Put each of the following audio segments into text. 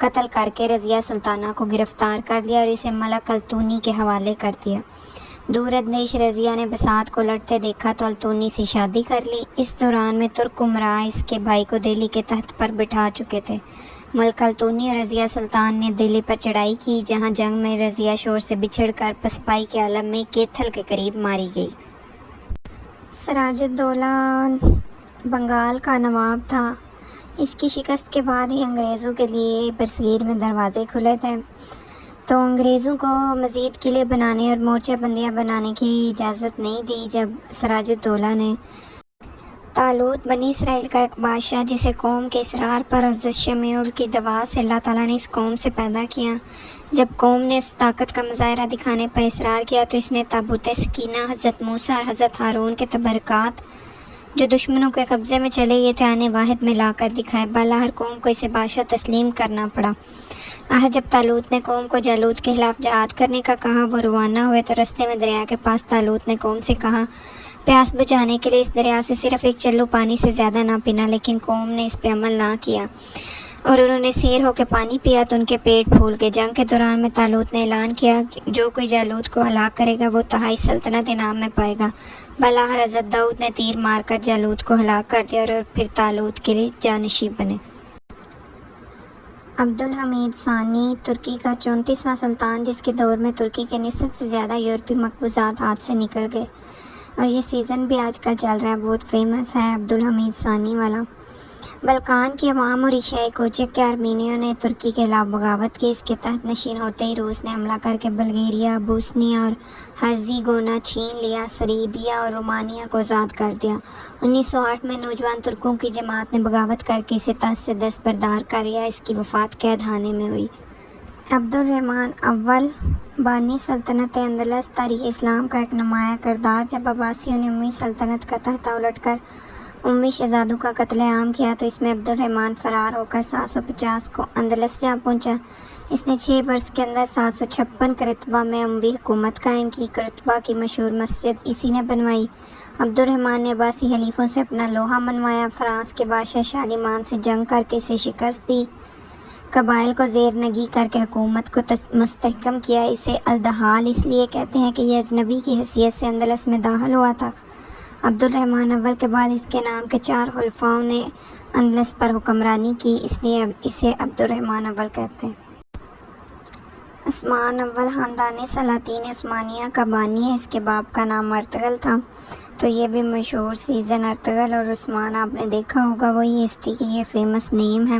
قتل کر کے رضیہ سلطانہ کو گرفتار کر لیا اور اسے ملک التونی کے حوالے کر دیا۔ دور اندیش رضیہ نے بساط کو لڑتے دیکھا تو التونی سے شادی کر لی۔ اس دوران میں ترک امراء اس کے بھائی کو دہلی کے تخت پر بٹھا چکے تھے۔ ملک التونی اور رضیہ سلطان نے دہلی پر چڑھائی کی، جہاں جنگ میں رضیہ شور سے بچھڑ کر پسپائی کے عالم میں کیتھل کے قریب ماری گئی۔ سراج الدولہ بنگال کا نواب تھا۔ اس کی شکست کے بعد ہی انگریزوں کے لیے برصغیر میں دروازے کھلے تھے، تو انگریزوں کو مزید قلعے بنانے اور مورچہ بندیاں بنانے کی اجازت نہیں دی۔ جب سراج الدولہ نے طالوت بنی اسرائیل کا ایک بادشاہ جسے قوم کے اصرار پر حضرت شمعون کی دعا سے اللہ تعالیٰ نے اس قوم سے پیدا کیا، جب قوم نے اس طاقت کا مظاہرہ دکھانے پر اصرار کیا تو اس نے تابوت سکینہ حضرت موسیٰ اور حضرت ہارون کے تبرکات جو دشمنوں کے قبضے میں چلے گئے تھے آنے واحد میں لا کر دکھائے۔ بالا ہر قوم کو اسے بادشاہ تسلیم کرنا پڑا۔ آخر جب طالوت نے قوم کو جالوت کے خلاف جہاد کرنے کا کہا، وہ روانہ ہوئے تو رستے میں دریا کے پاس طالوت نے قوم سے کہا پیاس بجھانے کے لیے اس دریا سے صرف ایک چلو پانی سے زیادہ نہ پینا، لیکن قوم نے اس پہ عمل نہ کیا اور انہوں نے سیر ہو کے پانی پیا تو ان کے پیٹ پھول گئے۔ جنگ کے دوران میں طالوت نے اعلان کیا کہ جو کوئی جالوت کو ہلاک کرے گا وہ تہائی سلطنت انعام میں پائے گا۔ بالاخر حضرت داؤد نے تیر مار کر جالوت کو ہلاک کر دیا اور پھر طالوت کے لیے جانشین بنے۔ عبدالحمید ثانی ترکی کا 34واں سلطان، جس کے دور میں ترکی کے نصف سے زیادہ یورپی مقبوضات ہاتھ سے نکل گئے، اور یہ سیزن بھی آج کل چل رہا ہے، بہت فیمس ہے عبدالحمید ثانی والا۔ بلقان کی عوام اور ایشیائی کوچک کے آرمینیوں نے ترکی کے خلاف بغاوت کی۔ اس کے تحت نشین ہوتے ہی روس نے حملہ کر کے بلغیریا، بوسنیا اور ہرزیگونا چھین لیا، سربیا اور رومانیہ کو آزاد کر دیا۔ 1908 میں نوجوان ترکوں کی جماعت نے بغاوت کر کے اسے دست سے دستبردار کر لیا۔ اس کی وفات قید خانے میں ہوئی۔ عبدالرحمن اول بانی سلطنت اندلس تاریخ اسلام کا ایک نمایاں کردار۔ جب عباسیوں نے اموی سلطنت کا تختہ الٹ کر اموی شہزادوں کا قتل عام کیا تو اس میں عبدالرحمن فرار ہو کر 750 کو اندلس جا پہنچا۔ اس نے 6 برس کے اندر 756 کرتبہ میں اموی حکومت قائم کی۔ کرتبہ کی مشہور مسجد اسی نے بنوائی۔ عبدالرحمن نے عباسی حلیفوں سے اپنا لوہا منوایا، فرانس کے بادشاہ شارلمان سے جنگ کر کے اسے شکست دی، قبائل کو زیر نگی کر کے حکومت کو مستحکم کیا۔ اسے الدحال اس لیے کہتے ہیں کہ یہ اجنبی کی حیثیت سے اندلس میں داخل ہوا تھا۔ عبدالرحمن اول کے بعد اس کے نام کے 4 خلفاؤں نے اندلس پر حکمرانی کی، اس لیے اسے عبدالرحمن اول کہتے ہیں۔ عثمان اول خاندان سلاطین عثمانیہ کا بانی ہے۔ اس کے باپ کا نام ارطغرل تھا، تو یہ بھی مشہور سیزن ارطغرل اور عثمان آپ نے دیکھا ہوگا، وہی ہسٹری کی یہ فیمس نیم ہے۔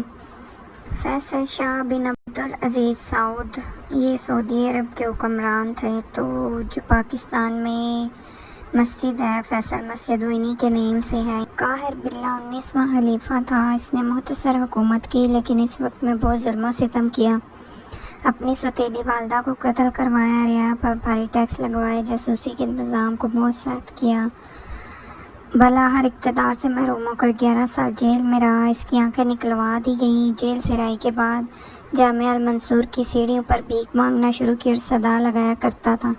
فیصل شاہ بن عبدالعزیز سعود، یہ سعودی عرب کے حکمران تھے، تو جو پاکستان میں مسجد ہے فیصل مسجد، وہ انہی کے نیم سے ہے۔ قاہر باللہ 19واں خلیفہ تھا۔ اس نے مختصر حکومت کی، لیکن اس وقت میں بہت ظلم و ستم کیا۔ اپنی سوتیلی والدہ کو قتل کروایا، رعایا پر بھاری ٹیکس لگوائے، جاسوسی کے انتظام کو بہت سخت کیا۔ بالاخر اقتدار سے محروم ہو کر 11 سال جیل میں رہا۔ اس کی آنکھیں نکلوا دی گئیں۔ جیل سے رہائی کے بعد جامعہ المنصور کی سیڑھیوں پر بھیک مانگنا شروع کی اور صدا لگایا کرتا تھا،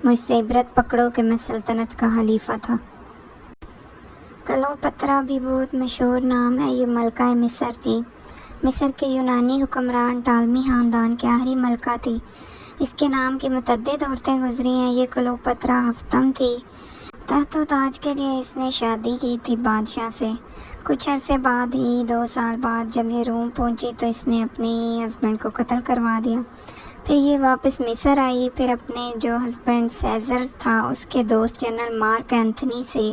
مجھ سے عبرت پکڑو کہ میں سلطنت کا خلیفہ تھا۔ کلوپترا بھی بہت مشہور نام ہے، یہ ملکہ مصر تھی۔ مصر کے یونانی حکمران ٹالمی خاندان کی آخری ملکہ تھی۔ اس کے نام کی متعدد عورتیں گزری ہیں۔ یہ کلوپترا ہفتم تھی۔ تخت و تاج کے لیے اس نے شادی کی تھی بادشاہ سے۔ کچھ عرصے بعد ہی 2 سال بعد جب یہ روم پہنچی تو اس نے اپنے ہسبینڈ کو قتل کروا دیا۔ پھر یہ واپس مصر آئی، پھر اپنے جو ہسبینڈ سیزر تھا اس کے دوست جنرل مارک اینتھنی سے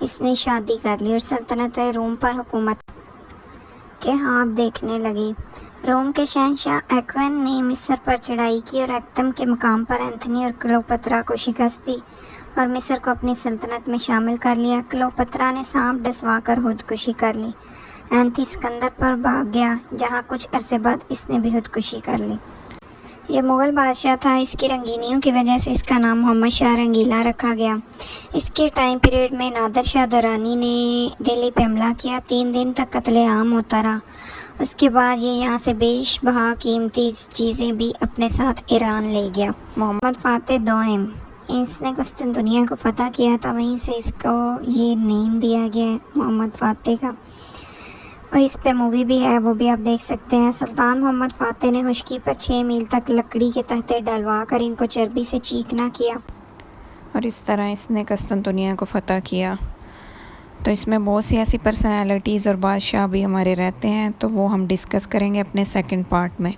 اس نے شادی کر لی اور سلطنت روم پر حکومت کے خواب دیکھنے لگی۔ روم کے شہنشاہ ایکوین نے مصر پر چڑھائی کی اور ایکتم کے مقام پر اینتھنی اور کلوپترا کو شکست دی اور مصر کو اپنی سلطنت میں شامل کر لیا۔ کلوپترا نے سانپ ڈسوا کر خودکشی کر لی۔ اینتھی سکندر پر بھاگ گیا، جہاں کچھ عرصے بعد اس نے بھی خودکشی کر لی۔ یہ مغل بادشاہ تھا، اس کی رنگینیوں کی وجہ سے اس کا نام محمد شاہ رنگیلا رکھا گیا۔ اس کے ٹائم پیریڈ میں نادر شاہ درانی نے دہلی پہ حملہ کیا، 3 دن تک قتل عام ہوتا رہا۔ اس کے بعد یہ یہاں سے بیش بہا قیمتی چیزیں بھی اپنے ساتھ ایران لے گیا۔ محمد فاتح دوئم، اس نے قسطنطنیہ کو فتح کیا تھا، وہیں سے اس کو یہ نیم دیا گیا ہے محمد فاتح کا۔ اور اس پہ مووی بھی ہے، وہ بھی آپ دیکھ سکتے ہیں۔ سلطان محمد فاتح نے خشکی پر 6 میل تک لکڑی کے تہتے ڈلوا کر ان کو چربی سے چیکنا کیا، اور اس طرح اس نے قسطنطنیہ کو فتح کیا۔ تو اس میں بہت سی ایسی پرسنالٹیز اور بادشاہ بھی ہمارے رہتے ہیں، تو وہ ہم ڈسکس کریں گے اپنے سیکنڈ پارٹ میں۔